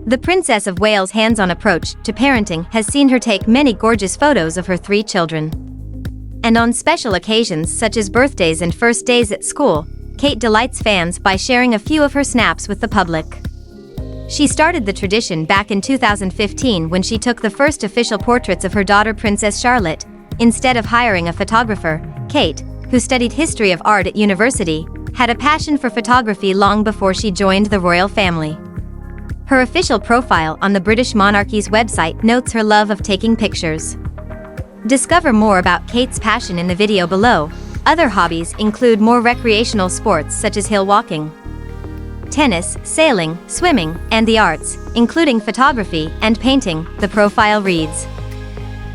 The Princess of Wales' hands-on approach to parenting has seen her take many gorgeous photos of her 3 children. And on special occasions such as birthdays and first days at school, Kate delights fans by sharing a few of her snaps with the public. She started the tradition back in 2015 when she took the first official portraits of her daughter Princess Charlotte. Instead of hiring a photographer, Kate, who studied history of art at university, had a passion for photography long before she joined the royal family. Her official profile on the British monarchy's website notes her love of taking pictures. Discover more about Kate's passion in the video below. Other hobbies include more recreational sports such as hill walking, tennis, sailing, swimming, and the arts, including photography and painting, the profile reads.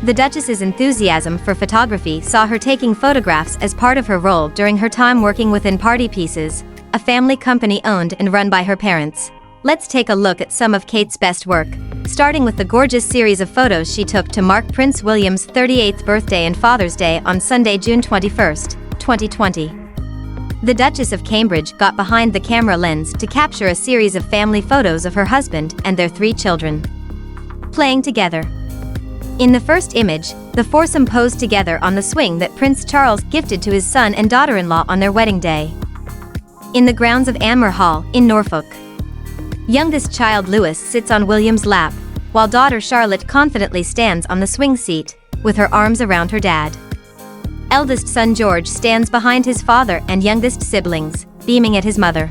The Duchess's enthusiasm for photography saw her taking photographs as part of her role during her time working within Party Pieces, a family company owned and run by her parents. Let's take a look at some of Kate's best work, starting with the gorgeous series of photos she took to mark Prince William's 38th birthday and Father's Day on Sunday, June 21, 2020. The Duchess of Cambridge got behind the camera lens to capture a series of family photos of her husband and their 3 children playing together. In the first image, the foursome posed together on the swing that Prince Charles gifted to his son and daughter-in-law on their wedding day, in the grounds of Anmer Hall, in Norfolk. Youngest child Louis sits on William's lap, while daughter Charlotte confidently stands on the swing seat, with her arms around her dad. Eldest son George stands behind his father and youngest siblings, beaming at his mother.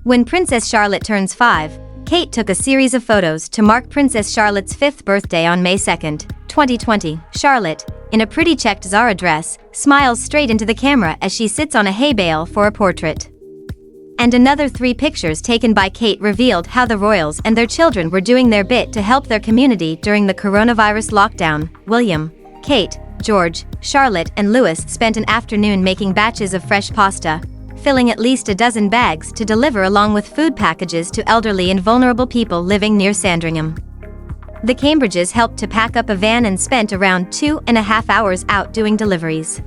When Princess Charlotte turns 5, Kate took a series of photos to mark Princess Charlotte's 5th birthday on May 2, 2020. Charlotte, in a pretty checked Zara dress, smiles straight into the camera as she sits on a hay bale for a portrait. And another 3 pictures taken by Kate revealed how the royals and their children were doing their bit to help their community during the coronavirus lockdown. William, Kate, George, Charlotte, and Louis spent an afternoon making batches of fresh pasta, filling at least a dozen bags to deliver along with food packages to elderly and vulnerable people living near Sandringham. The Cambridges helped to pack up a van and spent around 2.5 hours out doing deliveries.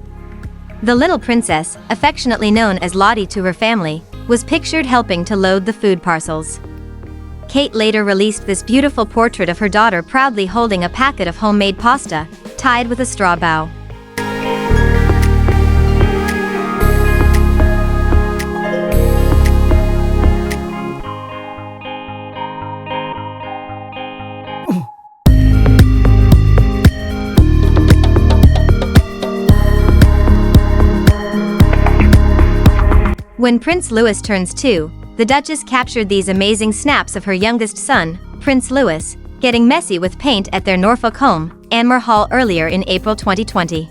The little princess, affectionately known as Lottie to her family, was pictured helping to load the food parcels. Kate later released this beautiful portrait of her daughter proudly holding a packet of homemade pasta, tied with a straw bow. When Prince Louis turns 2, the Duchess captured these amazing snaps of her youngest son, Prince Louis, getting messy with paint at their Norfolk home, Anmer Hall, earlier in April 2020.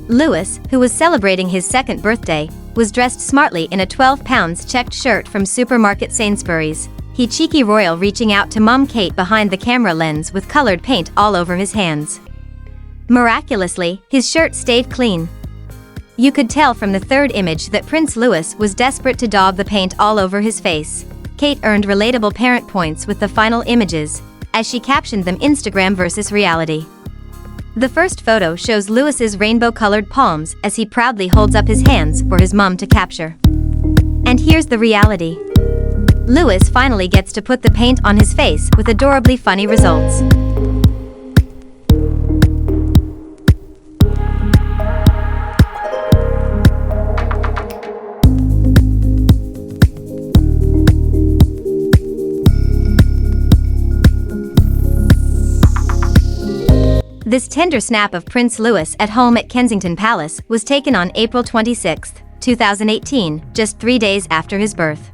Louis, who was celebrating his 2nd birthday, was dressed smartly in a £12 checked shirt from supermarket Sainsbury's. He cheeky royal reaching out to Mum Kate behind the camera lens with colored paint all over his hands. Miraculously, his shirt stayed clean. You could tell from the 3rd image that Prince Louis was desperate to daub the paint all over his face. Kate earned relatable parent points with the final images, as she captioned them Instagram versus reality. The first photo shows Louis's rainbow-colored palms as he proudly holds up his hands for his mum to capture. And here's the reality. Louis finally gets to put the paint on his face with adorably funny results. This tender snap of Prince Louis at home at Kensington Palace was taken on April 26, 2018, just 3 days after his birth.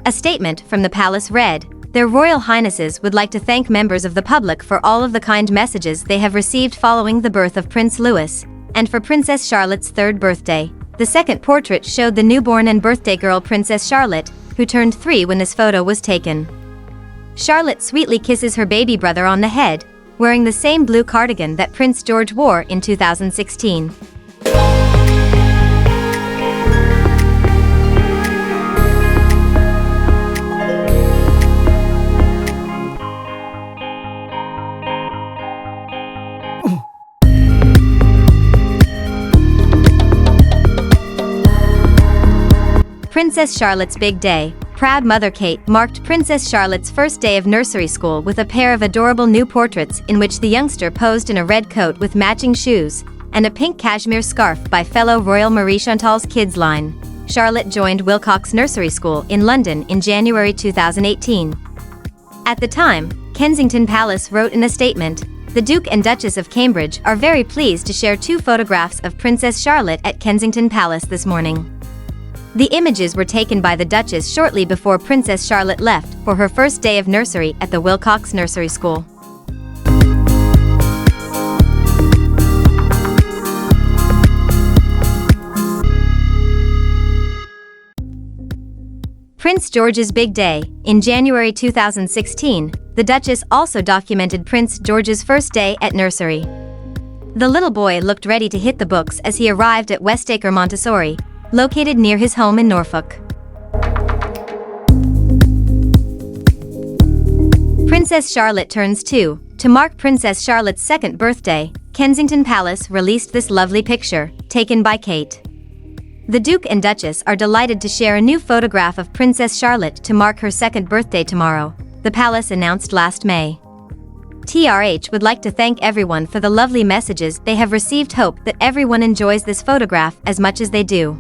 A statement from the palace read, "Their Royal Highnesses would like to thank members of the public for all of the kind messages they have received following the birth of Prince Louis, and for Princess Charlotte's 3rd birthday." The second portrait showed the newborn and birthday girl Princess Charlotte, who turned 3 when this photo was taken. Charlotte sweetly kisses her baby brother on the head, wearing the same blue cardigan that Prince George wore in 2016. Princess Charlotte's big day. Proud mother Kate marked Princess Charlotte's first day of nursery school with a pair of adorable new portraits in which the youngster posed in a red coat with matching shoes and a pink cashmere scarf by fellow Royal Marie Chantal's Kids line. Charlotte joined Wilcox Nursery School in London in January 2018. At the time, Kensington Palace wrote in a statement, "The Duke and Duchess of Cambridge are very pleased to share 2 photographs of Princess Charlotte at Kensington Palace this morning." The images were taken by the Duchess shortly before Princess Charlotte left for her first day of nursery at the Wilcox Nursery School. Prince George's big day. In January 2016, the Duchess also documented Prince George's first day at nursery. The little boy looked ready to hit the books as he arrived at Westacre Montessori, located near his home in Norfolk. Princess Charlotte turns 2. To mark Princess Charlotte's 2nd birthday, Kensington Palace released this lovely picture, taken by Kate. The Duke and Duchess are delighted to share a new photograph of Princess Charlotte to mark her 2nd birthday tomorrow, the palace announced last May. TRH would like to thank everyone for the lovely messages they have received. Hope that everyone enjoys this photograph as much as they do.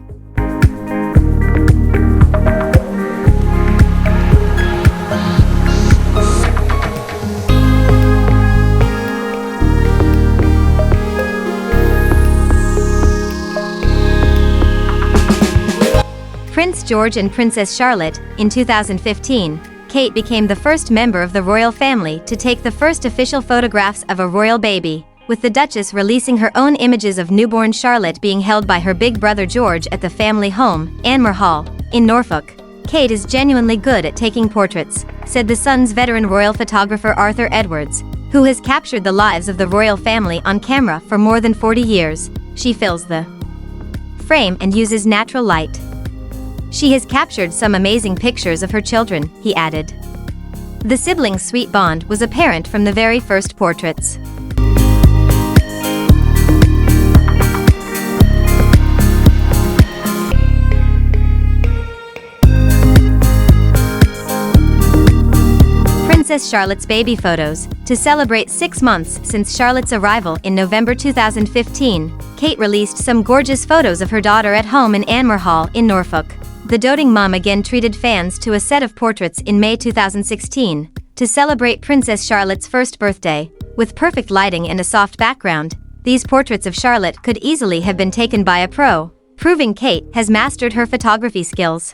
Prince George and Princess Charlotte. In 2015, Kate became the first member of the royal family to take the first official photographs of a royal baby, with the Duchess releasing her own images of newborn Charlotte being held by her big brother George at the family home, Anmer Hall, in Norfolk. "Kate is genuinely good at taking portraits," said the Sun's veteran royal photographer Arthur Edwards, who has captured the lives of the royal family on camera for more than 40 years. "She fills the frame and uses natural light. She has captured some amazing pictures of her children," he added. The siblings' sweet bond was apparent from the very first portraits. Princess Charlotte's baby photos. To celebrate 6 months since Charlotte's arrival in November 2015, Kate released some gorgeous photos of her daughter at home in Anmer Hall in Norfolk. The doting mom again treated fans to a set of portraits in May 2016 to celebrate Princess Charlotte's first birthday. With perfect lighting and a soft background, these portraits of Charlotte could easily have been taken by a pro, proving Kate has mastered her photography skills.